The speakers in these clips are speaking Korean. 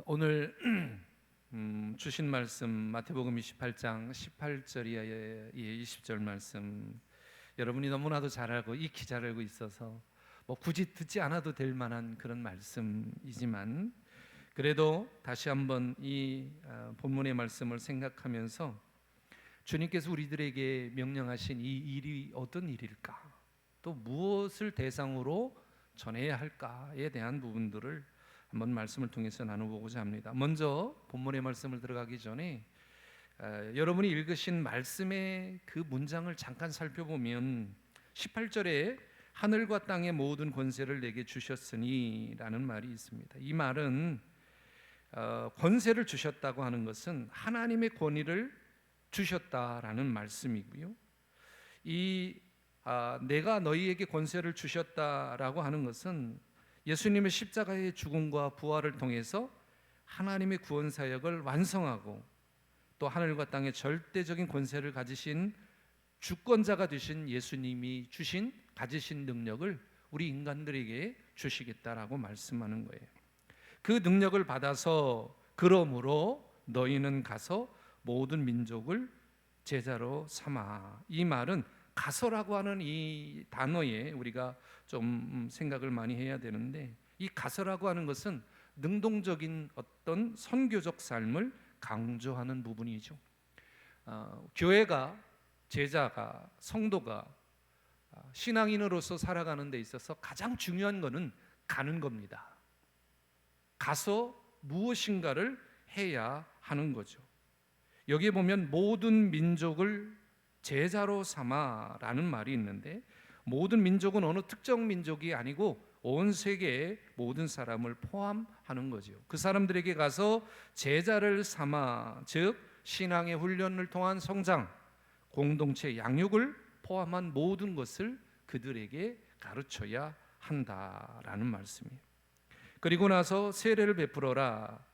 오늘 주신 말씀 마태복음 28장 18절이야 20절 말씀, 여러분이 너무나도 잘 알고 익히 잘 알고 있어서 굳이 듣지 않아도 될 만한 그런 말씀이지만, 그래도 다시 한번 이 본문의 말씀을 생각하면서 주님께서 우리들에게 명령하신 이 일이 어떤 일일까, 또 무엇을 대상으로 전해야 할까에 대한 부분들을 한번 말씀을 통해서 나눠보고자 합니다. 먼저 본문의 말씀을 들어가기 전에 여러분이 읽으신 말씀의 그 문장을 잠깐 살펴보면 18절에 하늘과 땅의 모든 권세를 내게 주셨으니 라는 말이 있습니다. 이 말은 권세를 주셨다고 하는 것은 하나님의 권위를 주셨다라는 말씀이고요, 내가 너희에게 권세를 주셨다라고 하는 것은 예수님의 십자가의 죽음과 부활을 통해서 하나님의 구원 사역을 완성하고 또 하늘과 땅의 절대적인 권세를 가지신 주권자가 되신 예수님이 가지신 능력을 우리 인간들에게 주시겠다라고 말씀하는 거예요. 그 능력을 받아서 그러므로 너희는 가서 모든 민족을 제자로 삼아. 이 말은 가서라고 하는 이 단어에 우리가 좀 생각을 많이 해야 되는데, 이 가서라고 하는 것은 능동적인 어떤 선교적 삶을 강조하는 부분이죠. 교회가, 제자가, 성도가 신앙인으로서 살아가는 데 있어서 가장 중요한 것은 가는 겁니다. 가서 무엇인가를 해야 하는 거죠. 여기에 보면 모든 민족을 제자로 삼아라는 말이 있는데, 모든 민족은 어느 특정 민족이 아니고 온 세계의 모든 사람을 포함하는 거죠. 그 사람들에게 가서 제자를 삼아, 즉 신앙의 훈련을 통한 성장, 공동체 양육을 포함한 모든 것을 그들에게 가르쳐야 한다라는 말씀이에요. 그리고 나서 세례를 베풀어라.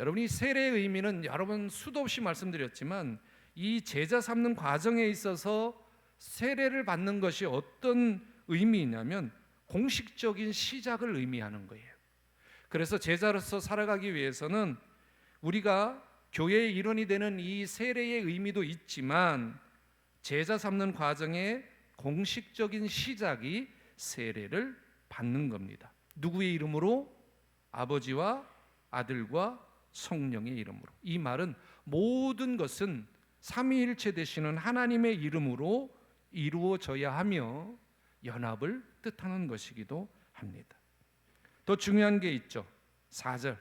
여러분이 세례의 의미는 여러 번 수도 없이 말씀드렸지만, 이 제자 삼는 과정에 있어서 세례를 받는 것이 어떤 의미냐면 공식적인 시작을 의미하는 거예요. 그래서 제자로서 살아가기 위해서는 우리가 교회의 일원이 되는 이 세례의 의미도 있지만, 제자 삼는 과정의 공식적인 시작이 세례를 받는 겁니다. 누구의 이름으로? 아버지와 아들과 성령의 이름으로. 이 말은 모든 것은 삼위일체 되시는 하나님의 이름으로 이루어져야 하며 연합을 뜻하는 것이기도 합니다. 더 중요한 게 있죠. 4절,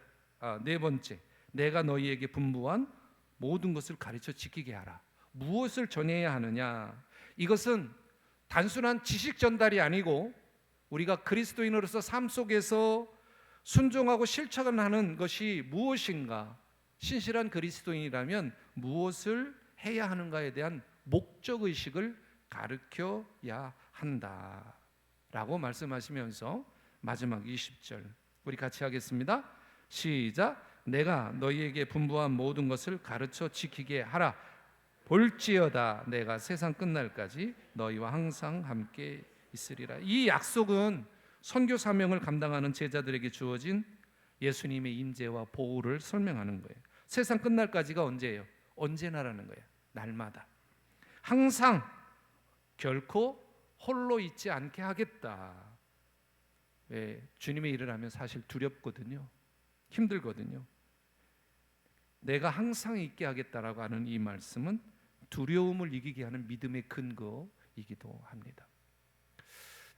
네 번째, 내가 너희에게 분부한 모든 것을 가르쳐 지키게 하라. 무엇을 전해야 하느냐? 이것은 단순한 지식 전달이 아니고 우리가 그리스도인으로서 삶 속에서 순종하고 실천하는 것이 무엇인가, 신실한 그리스도인이라면 무엇을 해야 하는가에 대한 목적의식을 가르쳐야 한다라고 말씀하시면서 마지막 20절 우리 같이 하겠습니다. 시작. 내가 너희에게 분부한 모든 것을 가르쳐 지키게 하라. 볼지어다 내가 세상 끝날까지 너희와 항상 함께 있으리라. 이 약속은 선교 사명을 감당하는 제자들에게 주어진 예수님의 임재와 보호를 설명하는 거예요. 세상 끝날까지가 언제예요? 언제나라는 거예요. 날마다. 항상 결코 홀로 있지 않게 하겠다. 왜? 주님의 일을 하면 사실 두렵거든요. 힘들거든요. 내가 항상 있게 하겠다라고 하는 이 말씀은 두려움을 이기게 하는 믿음의 근거이기도 합니다.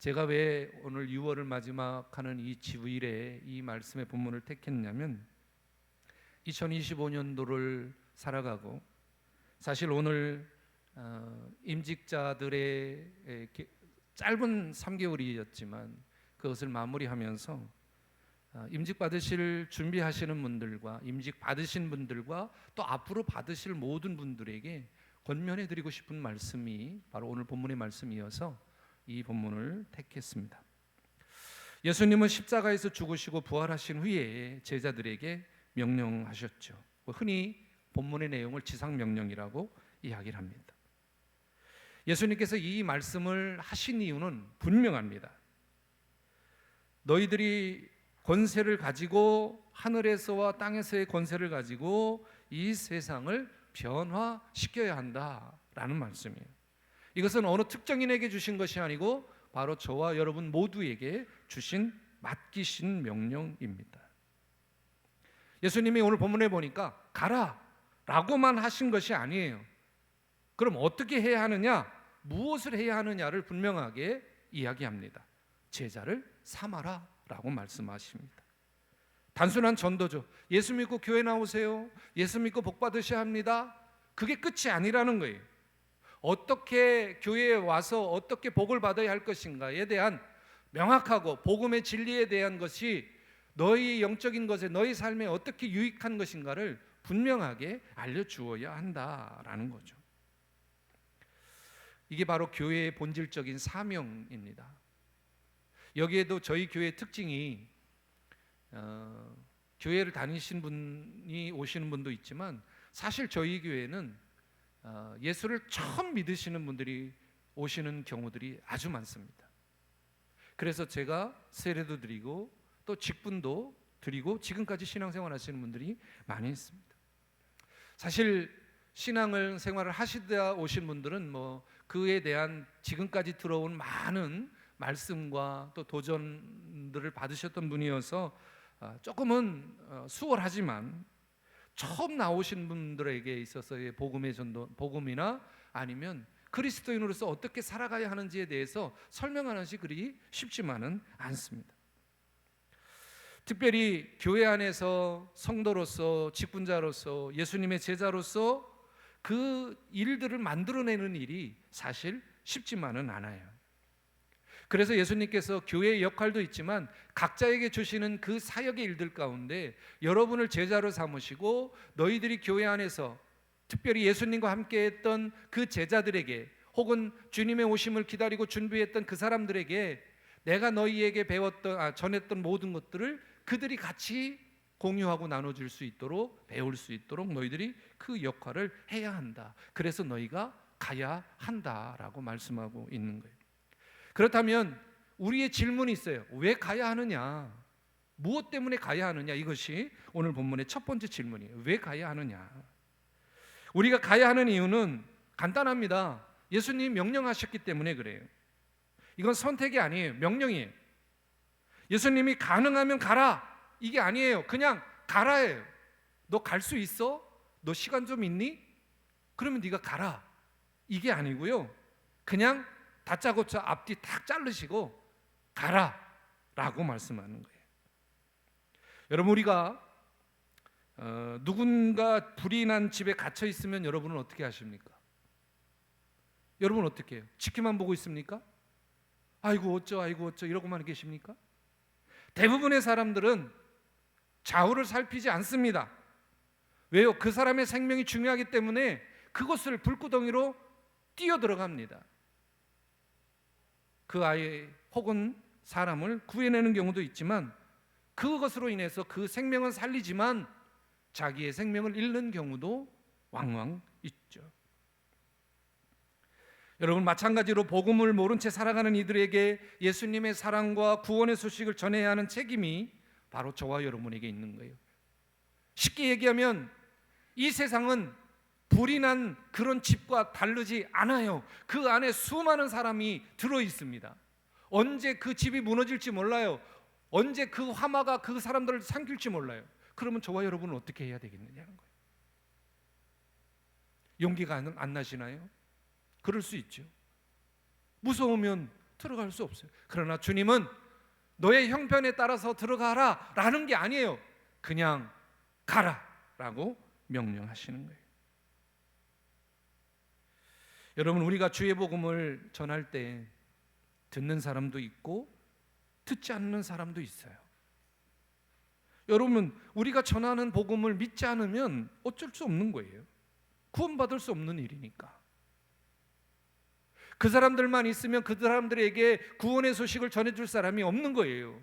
제가 왜 오늘 6월을 마지막하는 이 지부일에 이 말씀의 본문을 택했냐면, 2025년도를 살아가고 사실 오늘 임직자들의 짧은 3개월이었지만 그것을 마무리하면서 임직 받으실 준비하시는 분들과 임직 받으신 분들과 또 앞으로 받으실 모든 분들에게 권면해 드리고 싶은 말씀이 바로 오늘 본문의 말씀이어서 이 본문을 택했습니다. 예수님은 십자가에서 죽으시고 부활하신 후에 제자들에게 명령하셨죠. 흔히 본문의 내용을 지상명령이라고 이야기를 합니다. 예수님께서 이 말씀을 하신 이유는 분명합니다. 너희들이 권세를 가지고, 하늘에서와 땅에서의 권세를 가지고 이 세상을 변화시켜야 한다라는 말씀이에요. 이것은 어느 특정인에게 주신 것이 아니고 바로 저와 여러분 모두에게 주신 맡기신 명령입니다. 예수님이 오늘 본문에 보니까 가라 라고만 하신 것이 아니에요. 그럼 어떻게 해야 하느냐, 무엇을 해야 하느냐를 분명하게 이야기합니다. 제자를 삼아라 라고 말씀하십니다. 단순한 전도죠. 예수 믿고 교회 나오세요, 예수 믿고 복 받으셔야 합니다, 그게 끝이 아니라는 거예요. 어떻게 교회에 와서 어떻게 복을 받아야 할 것인가에 대한 명확하고 복음의 진리에 대한 것이 너희 영적인 것에, 너희 삶에 어떻게 유익한 것인가를 분명하게 알려주어야 한다라는 거죠. 이게 바로 교회의 본질적인 사명입니다. 여기에도 저희 교회의 특징이 교회를 다니신 분이 오시는 분도 있지만 사실 저희 교회는 예수를 처음 믿으시는 분들이 오시는 경우들이 아주 많습니다. 그래서 제가 세례도 드리고 또 직분도 드리고 지금까지 신앙생활 하시는 분들이 많이 있습니다. 사실 신앙을 생활을 하시다 오신 분들은 뭐 그에 대한 지금까지 들어온 많은 말씀과 또 도전들을 받으셨던 분이어서 조금은 수월하지만 처음 나오신 분들에게 있어서의 복음의 전도, 복음이나 아니면 그리스도인으로서 어떻게 살아가야 하는지에 대해서 설명하는 것이 그리 쉽지만은 않습니다. 특별히 교회 안에서 성도로서, 직분자로서, 예수님의 제자로서 그 일들을 만들어내는 일이 사실 쉽지만은 않아요. 그래서 예수님께서 교회의 역할도 있지만 각자에게 주시는 그 사역의 일들 가운데 여러분을 제자로 삼으시고 너희들이 교회 안에서 특별히 예수님과 함께 했던 그 제자들에게, 혹은 주님의 오심을 기다리고 준비했던 그 사람들에게 내가 너희에게 전했던 모든 것들을 그들이 같이 공유하고 나눠줄 수 있도록, 배울 수 있도록 너희들이 그 역할을 해야 한다. 그래서 너희가 가야 한다라고 말씀하고 있는 거예요. 그렇다면 우리의 질문이 있어요. 왜 가야 하느냐? 무엇 때문에 가야 하느냐? 이것이 오늘 본문의 첫 번째 질문이에요. 왜 가야 하느냐? 우리가 가야 하는 이유는 간단합니다. 예수님이 명령하셨기 때문에 그래요. 이건 선택이 아니에요. 명령이에요. 예수님이 가능하면 가라, 이게 아니에요. 그냥 가라예요. 너 갈 수 있어? 너 시간 좀 있니? 그러면 네가 가라, 이게 아니고요. 그냥 다짜고짜 앞뒤 탁 자르시고 가라 라고 말씀하는 거예요. 여러분, 우리가 누군가 불이 난 집에 갇혀 있으면 여러분은 어떻게 하십니까? 여러분 어떻게 해요? 지켜만 보고 있습니까? 아이고 어쩌 이러고만 계십니까? 대부분의 사람들은 좌우를 살피지 않습니다. 왜요? 그 사람의 생명이 중요하기 때문에 그것을 불구덩이로 뛰어 들어갑니다. 그 아이 혹은 사람을 구해내는 경우도 있지만 그것으로 인해서 그 생명은 살리지만 자기의 생명을 잃는 경우도 왕왕 있죠. 여러분, 마찬가지로 복음을 모른 채 살아가는 이들에게 예수님의 사랑과 구원의 소식을 전해야 하는 책임이 바로 저와 여러분에게 있는 거예요. 쉽게 얘기하면 이 세상은 불이 난 그런 집과 다르지 않아요. 그 안에 수많은 사람이 들어 있습니다. 언제 그 집이 무너질지 몰라요. 언제 그 화마가 그 사람들을 삼킬지 몰라요. 그러면 저와 여러분은 어떻게 해야 되겠느냐는 거예요. 용기가 안 나시나요? 그럴 수 있죠. 무서우면 들어갈 수 없어요. 그러나 주님은 너의 형편에 따라서 들어가라 라는 게 아니에요. 그냥 가라 라고 명령하시는 거예요. 여러분, 우리가 주의 복음을 전할 때 듣는 사람도 있고 듣지 않는 사람도 있어요. 여러분, 우리가 전하는 복음을 믿지 않으면 어쩔 수 없는 거예요. 구원받을 수 없는 일이니까. 그 사람들만 있으면 그 사람들에게 구원의 소식을 전해줄 사람이 없는 거예요.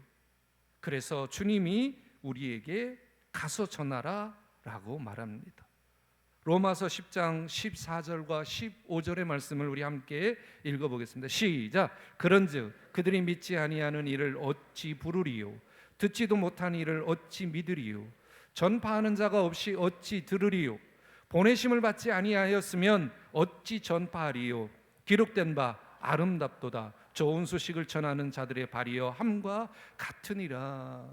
그래서 주님이 우리에게 가서 전하라 라고 말합니다. 로마서 10장 14절과 15절의 말씀을 우리 함께 읽어보겠습니다. 시작. 그런즉 그들이 믿지 아니하는 이를 어찌 부르리요? 듣지도 못한 이를 어찌 믿으리요? 전파하는 자가 없이 어찌 들으리요? 보내심을 받지 아니하였으면 어찌 전파하리요? 기록된 바 아름답도다. 좋은 소식을 전하는 자들의 발이여 함과 같으니라.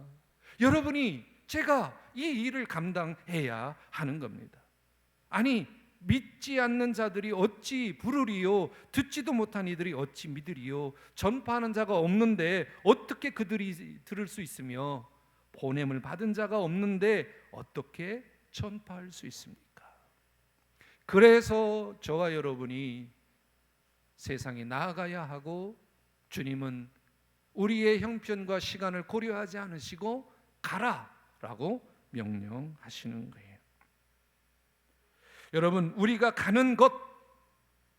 여러분이 제가 이 일을 감당해야 하는 겁니다. 아니, 믿지 않는 자들이 어찌 부르리요? 듣지도 못한 이들이 어찌 믿으리요? 전파하는 자가 없는데 어떻게 그들이 들을 수 있으며 보냄을 받은 자가 없는데 어떻게 전파할 수 있습니까? 그래서 저와 여러분이 세상에 나아가야 하고, 주님은 우리의 형편과 시간을 고려하지 않으시고 가라라고 명령하시는 거예요. 여러분, 우리가 가는 것,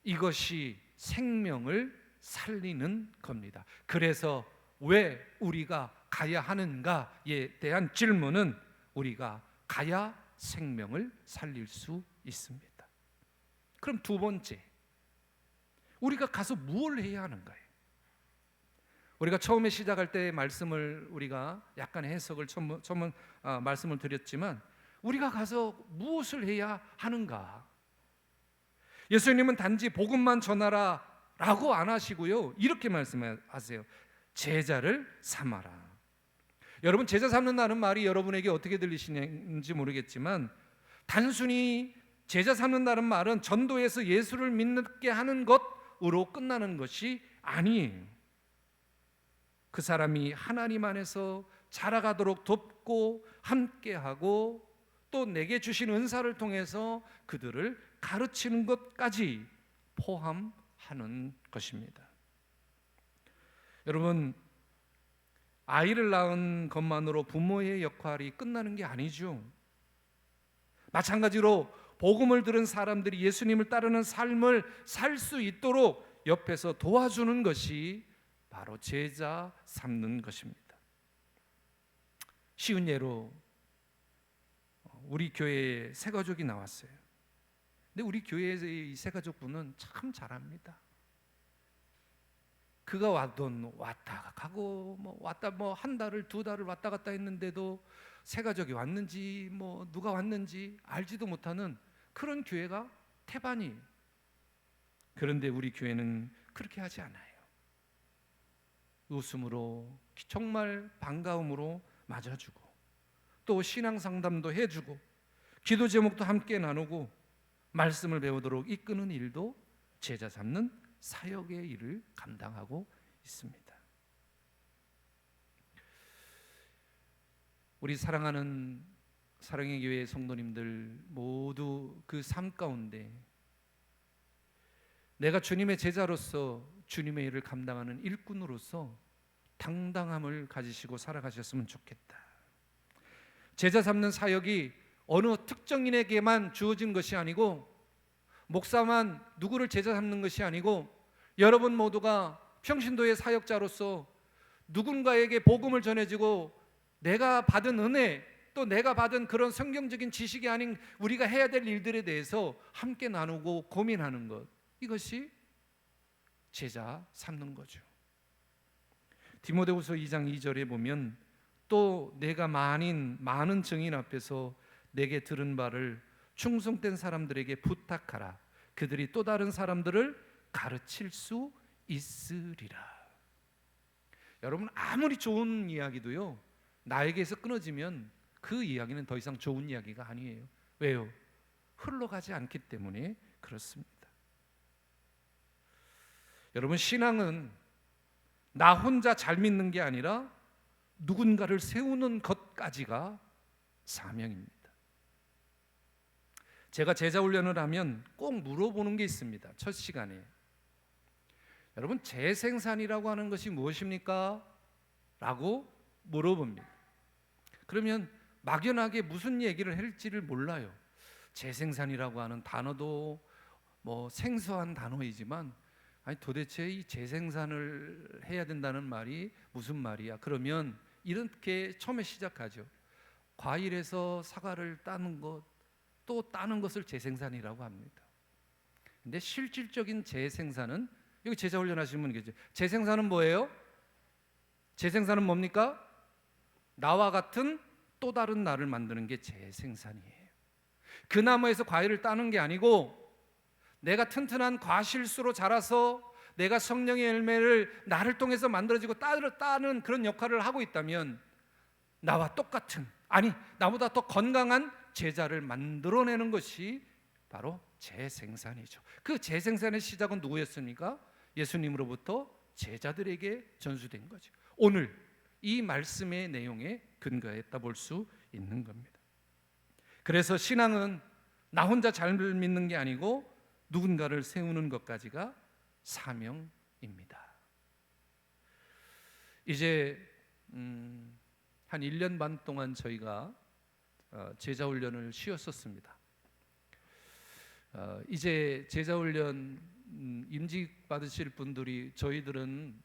이것이 생명을 살리는 겁니다. 그래서 왜 우리가 가야 하는가에 대한 질문은 우리가 가야 생명을 살릴 수 있습니다. 그럼 두 번째, 우리가 가서 무엇을 해야 하는가요? 우리가 처음에 시작할 때 말씀을 우리가 약간 해석을 말씀을 드렸지만, 우리가 가서 무엇을 해야 하는가? 예수님은 단지 복음만 전하라 라고 안 하시고요, 이렇게 말씀하세요. 제자를 삼아라. 여러분, 제자 삼는다는 말이 여러분에게 어떻게 들리시는지 모르겠지만, 단순히 제자 삼는다는 말은 전도에서 예수를 믿게 하는 것으로 끝나는 것이 아니에요. 그 사람이 하나님 안에서 자라가도록 돕고 함께하고, 또 내게 주신 은사를 통해서 그들을 가르치는 것까지 포함하는 것입니다. 여러분, 아이를 낳은 것만으로 부모의 역할이 끝나는 게 아니죠. 마찬가지로 복음을 들은 사람들이 예수님을 따르는 삶을 살 수 있도록 옆에서 도와주는 것이 바로 제자 삼는 것입니다. 쉬운 예로 우리 교회에 새 가족이 나왔어요. 근데 우리 교회의 새 가족분은 참 잘합니다. 그가 왔다 가고 왔다 한 달을 두 달을 왔다 갔다 했는데도 새 가족이 왔는지 누가 왔는지 알지도 못하는 그런 교회가 태반이에요. 그런데 우리 교회는 그렇게 하지 않아요. 웃음으로, 정말 반가움으로 맞아주고, 또 신앙 상담도 해주고, 기도 제목도 함께 나누고, 말씀을 배우도록 이끄는 일도 제자 삼는 사역의 일을 감당하고 있습니다. 우리 사랑하는 사랑의 교회 성도님들 모두 그 삶 가운데 내가 주님의 제자로서 주님의 일을 감당하는 일꾼으로서 당당함을 가지시고 살아가셨으면 좋겠다. 제자 삼는 사역이 어느 특정인에게만 주어진 것이 아니고, 목사만 누구를 제자 삼는 것이 아니고, 여러분 모두가 평신도의 사역자로서 누군가에게 복음을 전해주고 내가 받은 은혜, 또 내가 받은 그런 성경적인 지식이 아닌 우리가 해야 될 일들에 대해서 함께 나누고 고민하는 것, 이것이 제자 삼는 거죠. 디모데후서 2장 2절에 보면, 또 내가 많은 증인 앞에서 내게 들은 바를 충성된 사람들에게 부탁하라. 그들이 또 다른 사람들을 가르칠 수 있으리라. 여러분, 아무리 좋은 이야기도요, 나에게서 끊어지면 그 이야기는 더 이상 좋은 이야기가 아니에요. 왜요? 흘러가지 않기 때문에 그렇습니다. 여러분, 신앙은 나 혼자 잘 믿는 게 아니라 누군가를 세우는 것까지가 사명입니다. 제가 제자 훈련을 하면 꼭 물어보는 게 있습니다. 첫 시간에, 여러분, 재생산이라고 하는 것이 무엇입니까? 라고 물어봅니다. 그러면 막연하게 무슨 얘기를 할지를 몰라요. 재생산이라고 하는 단어도 생소한 단어이지만, 아니 도대체 이 재생산을 해야 된다는 말이 무슨 말이야? 그러면 이렇게 처음에 시작하죠. 과일에서 사과를 따는 것, 또 따는 것을 재생산이라고 합니다. 근데 실질적인 재생산은, 여기 제자 훈련하시는 분 계죠. 재생산은 뭐예요? 재생산은 뭡니까? 나와 같은 또 다른 나를 만드는 게 재생산이에요. 그 나무에서 과일을 따는 게 아니고 내가 튼튼한 과실수로 자라서 내가 성령의 열매를 나를 통해서 만들어지고 따는 그런 역할을 하고 있다면 나와 똑같은, 아니 나보다 더 건강한 제자를 만들어내는 것이 바로 재생산이죠. 그 재생산의 시작은 누구였습니까? 예수님으로부터 제자들에게 전수된 거죠. 오늘 이 말씀의 내용에 근거했다 볼 수 있는 겁니다. 그래서 신앙은 나 혼자 잘 믿는 게 아니고 누군가를 세우는 것까지가 사명입니다. 이제 한 1년 반 동안 저희가 제자훈련을 쉬었었습니다. 이제 제자훈련 임직 받으실 분들이 저희들은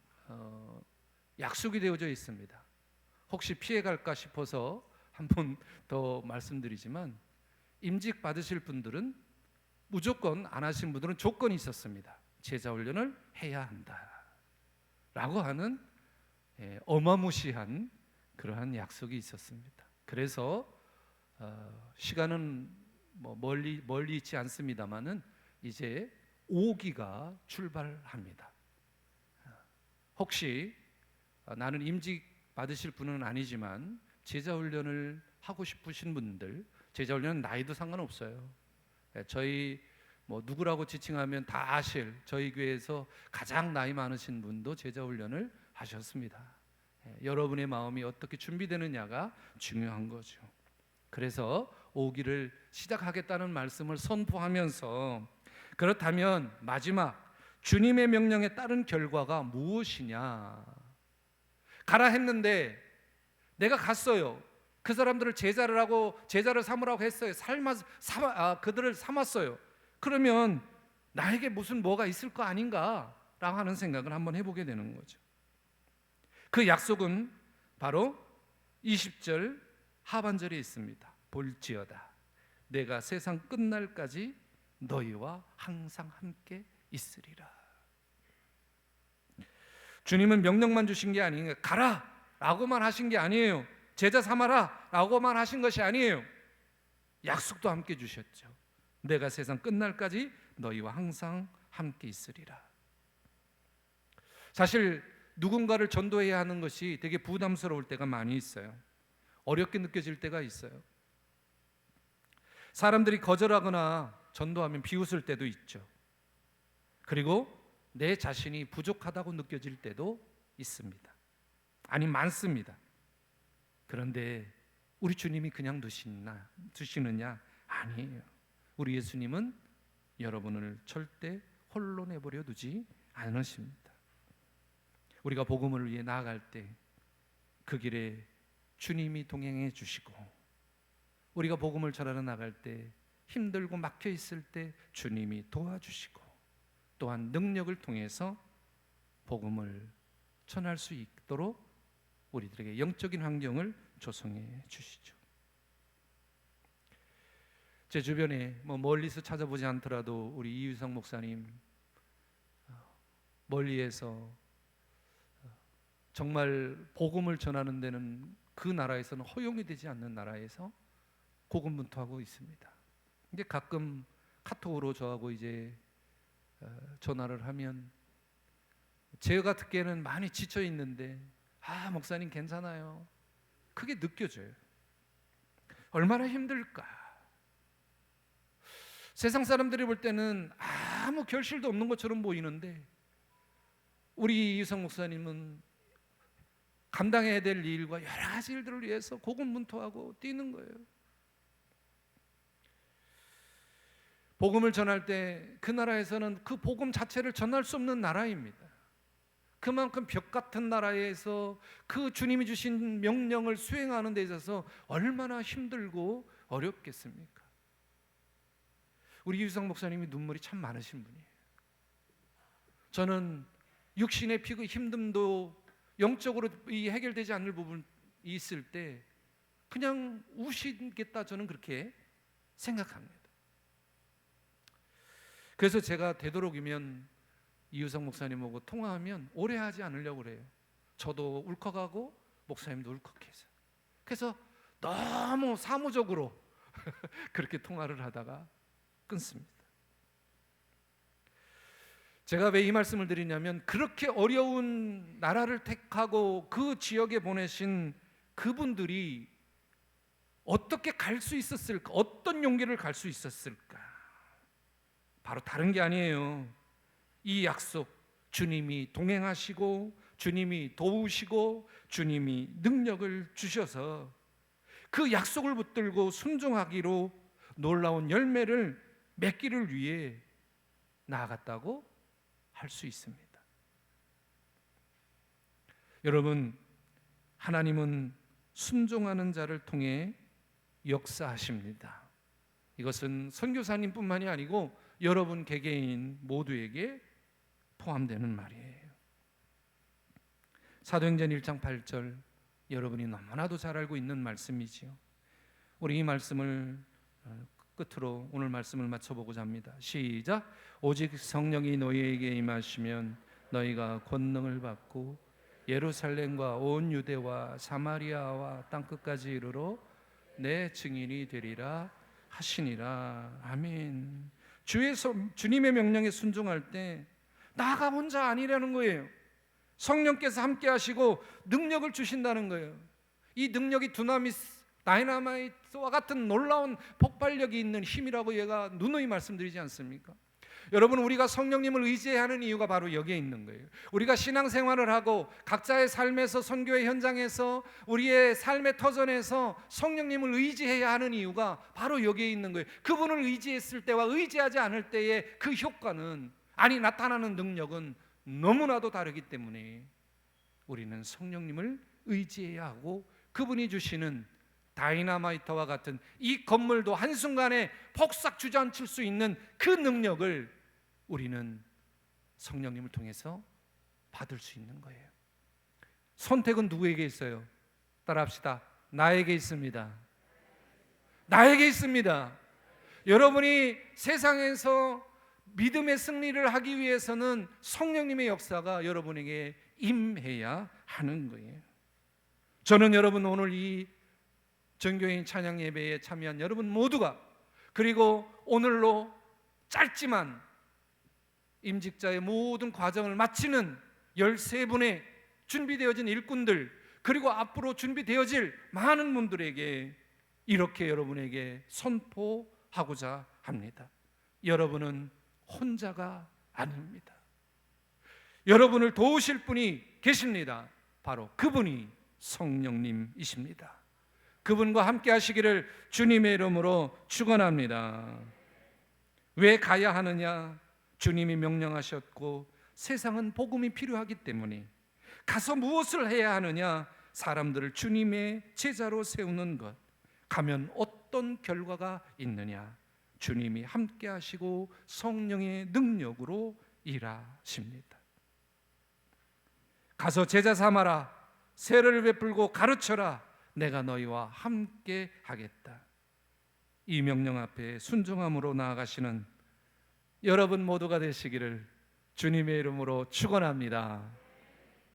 약속이 되어져 있습니다. 혹시 피해갈까 싶어서 한 번 더 말씀드리지만 임직 받으실 분들은 무조건 안 하신 분들은 조건이 있었습니다. 제자훈련을 해야 한다라고 하는 어마무시한 그러한 약속이 있었습니다. 그래서 시간은 뭐 멀리 있지 않습니다만은 이제 5기가 출발합니다. 혹시 나는 임직 받으실 분은 아니지만 제자훈련을 하고 싶으신 분들, 제자훈련은 나이도 상관없어요. 저희 뭐 누구라고 지칭하면 다 아실 저희 교회에서 가장 나이 많으신 분도 제자훈련을 하셨습니다. 여러분의 마음이 어떻게 준비되느냐가 중요한 거죠. 그래서 5기를 시작하겠다는 말씀을 선포하면서, 그렇다면 마지막 주님의 명령에 따른 결과가 무엇이냐? 가라 했는데 내가 갔어요. 그 사람들을 제자를 삼으라고 했어요. 그들을 삼았어요. 그러면 나에게 무슨 뭐가 있을 거 아닌가라고 하는 생각을 한번 해보게 되는 거죠. 그 약속은 바로 20절 하반절에 있습니다. 볼지어다 내가 세상 끝날까지 너희와 항상 함께 있으리라. 주님은 명령만 주신 게 아니에요. 가라 라고만 하신 게 아니에요. 제자 삼아라 라고만 하신 것이 아니에요. 약속도 함께 주셨죠. 내가 세상 끝날까지 너희와 항상 함께 있으리라. 사실 누군가를 전도해야 하는 것이 되게 부담스러울 때가 많이 있어요. 어렵게 느껴질 때가 있어요. 사람들이 거절하거나 전도하면 비웃을 때도 있죠. 그리고 내 자신이 부족하다고 느껴질 때도 있습니다. 아니 많습니다. 그런데 우리 주님이 그냥 두시느냐? 아니에요. 우리 예수님은 여러분을 절대 홀로 내버려 두지 않으십니다. 우리가 복음을 위해 나아갈 때 그 길에 주님이 동행해 주시고, 우리가 복음을 전하러 나갈 때 힘들고 막혀 있을 때 주님이 도와주시고, 또한 능력을 통해서 복음을 전할 수 있도록 우리들에게 영적인 환경을 조성해 주시죠. 제 주변에 멀리서 찾아보지 않더라도 우리 이유성 목사님, 멀리에서 정말 복음을 전하는 데는 그 나라에서는 허용이 되지 않는 나라에서 고군분투하고 있습니다. 이제 가끔 카톡으로 저하고 이제 전화를 하면 제가 듣기에는 많이 지쳐 있는데 목사님 괜찮아요. 그게 느껴져요. 얼마나 힘들까. 세상 사람들이 볼 때는 아무 결실도 없는 것처럼 보이는데 우리 이유성 목사님은 감당해야 될 일과 여러 가지 일들을 위해서 고군분투하고 뛰는 거예요. 복음을 전할 때 그 나라에서는 그 복음 자체를 전할 수 없는 나라입니다. 그만큼 벽 같은 나라에서 그 주님이 주신 명령을 수행하는 데 있어서 얼마나 힘들고 어렵겠습니까? 우리 유상 목사님이 눈물이 참 많으신 분이에요. 저는 육신의 피고 힘듦도 영적으로 해결되지 않을 부분이 있을 때 그냥 우시겠다, 저는 그렇게 생각합니다. 그래서 제가 되도록이면 이유성 목사님하고 통화하면 오래 하지 않으려고 그래요. 저도 울컥하고 목사님도 울컥해서. 그래서 너무 사무적으로 그렇게 통화를 하다가 끊습니다. 제가 왜 이 말씀을 드리냐면, 그렇게 어려운 나라를 택하고 그 지역에 보내신 그분들이 어떻게 갈 수 있었을까? 어떤 용기를 갈 수 있었을까? 바로 다른 게 아니에요. 이 약속, 주님이 동행하시고 주님이 도우시고 주님이 능력을 주셔서 그 약속을 붙들고 순종하기로 놀라운 열매를 맺기를 위해 나아갔다고 할 수 있습니다. 여러분, 하나님은 순종하는 자를 통해 역사하십니다. 이것은 선교사님뿐만이 아니고 여러분 개개인 모두에게 포함되는 말이에요. 사도행전 1장 8절, 여러분이 너무나도 잘 알고 있는 말씀이지요. 우리 이 말씀을 끝으로 오늘 말씀을 마쳐보고자 합니다. 시작. 오직 성령이 너희에게 임하시면 너희가 권능을 받고 예루살렘과 온 유대와 사마리아와 땅끝까지 이르러 내 증인이 되리라 하시니라. 아멘. 주님의 명령에 순종할 때 나가 혼자 아니라는 거예요. 성령께서 함께 하시고 능력을 주신다는 거예요. 이 능력이 두나미스, 다이나마이트와 같은 놀라운 폭발력이 있는 힘이라고 얘가 누누이 말씀드리지 않습니까? 여러분, 우리가 성령님을 의지해야 하는 이유가 바로 여기에 있는 거예요. 우리가 신앙생활을 하고 각자의 삶에서, 선교의 현장에서, 우리의 삶의 터전에서 성령님을 의지해야 하는 이유가 바로 여기에 있는 거예요. 그분을 의지했을 때와 의지하지 않을 때의 그 효과는, 아니 나타나는 능력은 너무나도 다르기 때문에 우리는 성령님을 의지해야 하고, 그분이 주시는 다이나마이트와 같은 이 건물도 한순간에 폭삭 주저앉힐 수 있는 그 능력을 우리는 성령님을 통해서 받을 수 있는 거예요. 선택은 누구에게 있어요? 따라합시다. 나에게 있습니다. 나에게 있습니다. 여러분이 세상에서 믿음의 승리를 하기 위해서는 성령님의 역사가 여러분에게 임해야 하는 거예요. 저는 여러분, 오늘 이 전교인 찬양 예배에 참여한 여러분 모두가, 그리고 오늘로 짧지만 임직자의 모든 과정을 마치는 13분의 준비되어진 일꾼들, 그리고 앞으로 준비되어질 많은 분들에게 이렇게 여러분에게 선포하고자 합니다. 여러분은 혼자가 아닙니다. 여러분을 도우실 분이 계십니다. 바로 그분이 성령님이십니다. 그분과 함께 하시기를 주님의 이름으로 축원합니다. 왜 가야 하느냐? 주님이 명령하셨고 세상은 복음이 필요하기 때문에. 가서 무엇을 해야 하느냐? 사람들을 주님의 제자로 세우는 것. 가면 어떤 결과가 있느냐? 주님이 함께 하시고 성령의 능력으로 일하십니다. 가서 제자 삼아라, 세례를 베풀고 가르쳐라, 내가 너희와 함께 하겠다. 이 명령 앞에 순종함으로 나아가시는 여러분 모두가 되시기를 주님의 이름으로 축원합니다.